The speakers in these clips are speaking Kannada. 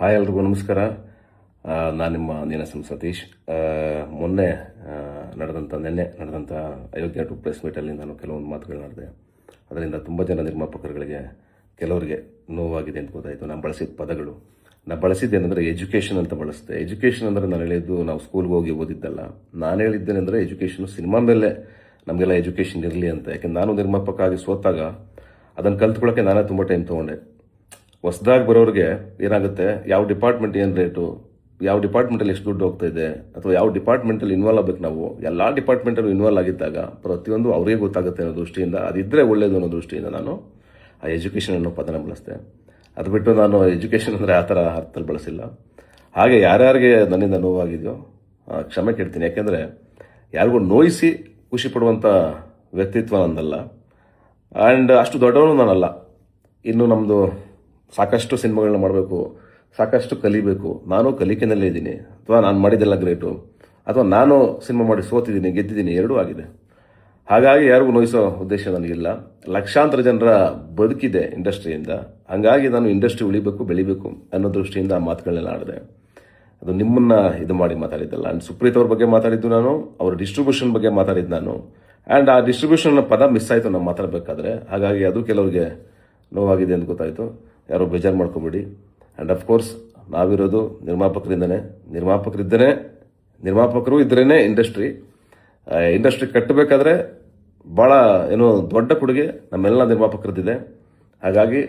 ಹಾಯ್ ಎಲ್ರಿಗೂ ನಮಸ್ಕಾರ. ನಾನು ನಿಮ್ಮ ನೀನಾಸಂ ಸತೀಶ್. ನಿನ್ನೆ ನಡೆದಂಥ ಅಯೋಗ್ಯ ಟು ಪ್ರೆಸ್ ಮೀಟಲ್ಲಿ ನಾನು ಕೆಲವೊಂದು ಮಾತುಗಳನ್ನಾಡಿದೆ. ಅದರಿಂದ ತುಂಬ ಜನ ನಿರ್ಮಾಪಕರುಗಳಿಗೆ ಕೆಲವರಿಗೆ ನೋವಾಗಿದೆ ಅಂತ ಗೊತ್ತಾಯಿತು. ನಾನು ಬಳಸಿದ ಪದಗಳು ಬಳಸಿದ್ದೇನೆಂದರೆ ಎಜುಕೇಷನ್ ಅಂತ ಬಳಸಿದೆ. ಎಜುಕೇಷನ್ ಅಂದರೆ ನಾನು ಹೇಳಿದ್ದು ನಾವು ಸ್ಕೂಲ್ಗೆ ಹೋಗಿ ಓದಿದ್ದಲ್ಲ. ನಾನು ಹೇಳಿದ್ದೇನೆಂದರೆ ಎಜುಕೇಷನ್ ಸಿನಿಮಾ ಮೇಲೆ ನಮಗೆಲ್ಲ ಎಜುಕೇಷನ್ ಇರಲಿ ಅಂತ. ಯಾಕೆಂದ್ರೆ ನಾನು ನಿರ್ಮಾಪಕ ಆಗಿ ಸೋತಾಗ ಅದನ್ನು ಕಲ್ತ್ಕೊಳ್ಳೋಕ್ಕೆ ನಾನೇ ತುಂಬ ಟೈಮ್ ತೊಗೊಂಡೆ. ಹೊಸದಾಗಿ ಬರೋರಿಗೆ ಏನಾಗುತ್ತೆ, ಯಾವ ಡಿಪಾರ್ಟ್ಮೆಂಟ್ ಏನು ರೇಟು, ಯಾವ ಡಿಪಾರ್ಟ್ಮೆಂಟಲ್ಲಿ ಎಷ್ಟು ದುಡ್ಡು ಹೋಗ್ತಾ ಇದೆ, ಅಥವಾ ಯಾವ ಡಿಪಾರ್ಟ್ಮೆಂಟಲ್ಲಿ ಇನ್ವಾಲ್ವ್ ಆಗಬೇಕು. ನಾವು ಎಲ್ಲ ಡಿಪಾರ್ಟ್ಮೆಂಟಲ್ಲೂ ಇನ್ವಾಲ್ವ್ ಆಗಿದ್ದಾಗ ಪ್ರತಿಯೊಂದು ಅವರಿಗೆ ಗೊತ್ತಾಗುತ್ತೆ ಅನ್ನೋ ದೃಷ್ಟಿಯಿಂದ, ಅದಿದ್ದರೆ ಒಳ್ಳೆಯದು ಅನ್ನೋ ದೃಷ್ಟಿಯಿಂದ ನಾನು ಆ ಎಜುಕೇಷನ್ ಅನ್ನೋ ಪದನ ಬಳಸಿದೆ. ಅದು ಬಿಟ್ಟು ನಾನು ಎಜುಕೇಷನ್ ಅಂದರೆ ಆ ಥರ ಅರ್ಥದಲ್ಲಿ ಬಳಸಿಲ್ಲ. ಹಾಗೆ ಯಾರ್ಯಾರಿಗೆ ನನ್ನಿಂದ ನೋವಾಗಿದೆಯೋ ಕ್ಷಮೆ ಕೇಳ್ತೀನಿ. ಯಾಕೆಂದರೆ ಯಾರಿಗೂ ನೋಯಿಸಿ ಖುಷಿ ಪಡುವಂಥ ವ್ಯಕ್ತಿತ್ವ ನಂದಲ್ಲ, ಆ್ಯಂಡ್ ಅಷ್ಟು ದೊಡ್ಡವನು ನಾನಲ್ಲ. ಇನ್ನು ನಮ್ಮದು ಸಾಕಷ್ಟು ಸಿನಿಮಾಗಳನ್ನ ಮಾಡಬೇಕು, ಸಾಕಷ್ಟು ಕಲಿಬೇಕು. ನಾನು ಕಲಿಕೆನಲ್ಲೇ ಇದ್ದೀನಿ. ಅಥವಾ ನಾನು ಮಾಡಿದ್ದೆಲ್ಲ ಗ್ರೇಟು, ಅಥವಾ ನಾನು ಸಿನಿಮಾ ಮಾಡಿ ಸೋತಿದ್ದೀನಿ, ಗೆದ್ದಿದ್ದೀನಿ, ಎರಡೂ ಆಗಿದೆ. ಹಾಗಾಗಿ ಯಾರಿಗೂ ನೋಯಿಸೋ ಉದ್ದೇಶ ನನಗಿಲ್ಲ. ಲಕ್ಷಾಂತರ ಜನರ ಬದುಕಿದೆ ಇಂಡಸ್ಟ್ರಿಯಿಂದ. ಹಾಗಾಗಿ ನಾನು ಇಂಡಸ್ಟ್ರಿ ಉಳಿಬೇಕು, ಬೆಳಿಬೇಕು ಅನ್ನೋ ದೃಷ್ಟಿಯಿಂದ ಆ ಮಾತುಗಳನ್ನೆಲ್ಲ ಆಡಿದೆ. ಅದು ನಿಮ್ಮನ್ನ ಇದು ಮಾಡಿ ಮಾತಾಡಿದ್ದಲ್ಲ. ಆ್ಯಂಡ್ ಸುಪ್ರೀತ್ ಅವ್ರ ಬಗ್ಗೆ ಮಾತಾಡಿದ್ದು ನಾನು, ಅವ್ರ ಡಿಸ್ಟ್ರಿಬ್ಯೂಷನ್ ಬಗ್ಗೆ ಮಾತಾಡಿದ್ದು ನಾನು. ಆ್ಯಂಡ್ ಆ ಡಿಸ್ಟ್ರಿಬ್ಯೂಷನ್ ಪದ ಮಿಸ್ ಆಯಿತು ನಾವು ಮಾತಾಡಬೇಕಾದ್ರೆ. ಹಾಗಾಗಿ ಅದು ಕೆಲವರಿಗೆ ನೋವಾಗಿದೆ ಅಂತ ಗೊತ್ತಾಯಿತು. ಯಾರೋ ಬೇಜಾರು ಮಾಡ್ಕೊಬೇಡಿ. ಆ್ಯಂಡ್ ಅಫ್ಕೋರ್ಸ್ ನಾವಿರೋದು ನಿರ್ಮಾಪಕರಿಂದನೇ. ನಿರ್ಮಾಪಕರು ಇದ್ರೇ ಇಂಡಸ್ಟ್ರಿ ಕಟ್ಟಬೇಕಾದ್ರೆ ಭಾಳ ದೊಡ್ಡ ಕೊಡುಗೆ ನಮ್ಮೆಲ್ಲ ನಿರ್ಮಾಪಕರದ್ದಿದೆ. ಹಾಗಾಗಿ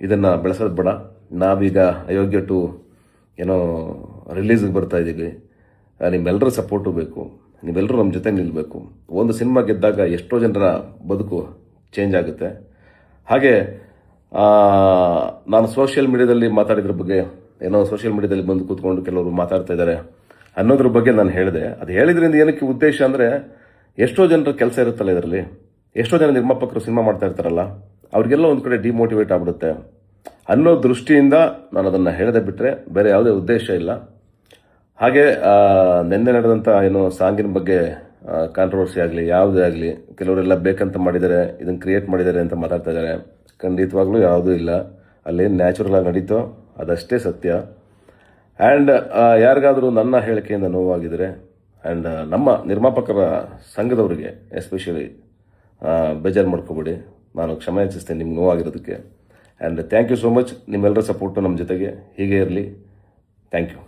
ಇದನ್ನು ಬೆಳೆಸೋದು ಬೇಡ. ನಾವೀಗ ಅಯೋಗ್ಯ ಟು ರಿಲೀಸ್ಗೆ ಬರ್ತಾ ಇದ್ದೀವಿ. ನಿಮ್ಮೆಲ್ಲರ ಸಪೋರ್ಟು ಬೇಕು, ನೀವೆಲ್ಲರೂ ನಮ್ಮ ಜೊತೆ ನಿಲ್ಲಬೇಕು. ಒಂದು ಸಿನಿಮಾ ಗೆದ್ದಾಗ ಎಷ್ಟೋ ಜನರ ಬದುಕು ಚೇಂಜ್ ಆಗುತ್ತೆ. ಹಾಗೆ ನಾನು ಸೋಷಿಯಲ್ ಮೀಡಿಯಾದಲ್ಲಿ ಮಾತಾಡಿದ್ರ ಬಗ್ಗೆ, ಸೋಷಿಯಲ್ ಮೀಡಿಯಾದಲ್ಲಿ ಬಂದು ಕೂತ್ಕೊಂಡು ಕೆಲವರು ಮಾತಾಡ್ತಾ ಇದ್ದಾರೆ ಅನ್ನೋದ್ರ ಬಗ್ಗೆ ನಾನು ಹೇಳಿದೆ. ಅದು ಹೇಳಿದ್ರಿಂದ ಏನಕ್ಕೆ ಉದ್ದೇಶ ಅಂದರೆ, ಎಷ್ಟೋ ಜನರ ಕೆಲಸ ಇರುತ್ತಲ್ಲ ಇದರಲ್ಲಿ, ಎಷ್ಟೋ ಜನ ನಿರ್ಮಾಪಕರು ಸಿನಿಮಾ ಮಾಡ್ತಾ ಇರ್ತಾರಲ್ಲ, ಅವ್ರಿಗೆಲ್ಲ ಒಂದು ಕಡೆ ಡಿಮೋಟಿವೇಟ್ ಆಗ್ಬಿಡುತ್ತೆ ಅನ್ನೋ ದೃಷ್ಟಿಯಿಂದ ನಾನು ಅದನ್ನು ಹೇಳದೆ ಬಿಟ್ಟರೆ ಬೇರೆ ಯಾವುದೇ ಉದ್ದೇಶ ಇಲ್ಲ. ಹಾಗೆ ನಿನ್ನೆ ನಡೆದಂಥ ಸಾಂಗಿನ ಬಗ್ಗೆ ಕಾಂಟ್ರವರ್ಸಿ ಆಗಲಿ ಯಾವುದೇ ಆಗಲಿ, ಕೆಲವರೆಲ್ಲ ಬೇಕಂತ ಮಾಡಿದ್ದಾರೆ, ಇದನ್ನು ಕ್ರಿಯೇಟ್ ಮಾಡಿದ್ದಾರೆ ಅಂತ ಮಾತಾಡ್ತಾ ಇದ್ದಾರೆ. ಖಂಡಿತವಾಗ್ಲೂ ಯಾವುದೂ ಇಲ್ಲ. ಅಲ್ಲೇನು ನ್ಯಾಚುರಲ್ ಆಗಿ ನಡೀತೋ ಅದಷ್ಟೇ ಸತ್ಯ. ಆ್ಯಂಡ್ ಯಾರಿಗಾದರೂ ನನ್ನ ಹೇಳಿಕೆಯಿಂದ ನೋವಾಗಿದ್ದರೆ, ಆ್ಯಂಡ್ ನಮ್ಮ ನಿರ್ಮಾಪಕರ ಸಂಘದವರಿಗೆ ಎಸ್ಪೆಷಲಿ ಬೇಜಾರು ಮಾಡ್ಕೋಬೇಡಿ. ನಾನು ಕ್ಷಮೆ ಯಾಚಿಸ್ತೇನೆ ನಿಮ್ಗೆ ನೋವಾಗಿರೋದಕ್ಕೆ. And thank you so much. ನಿಮ್ಮೆಲ್ಲರ ಸಪೋರ್ಟು ನಮ್ಮ ಜೊತೆಗೆ ಹೀಗೆ ಇರಲಿ. Thank you.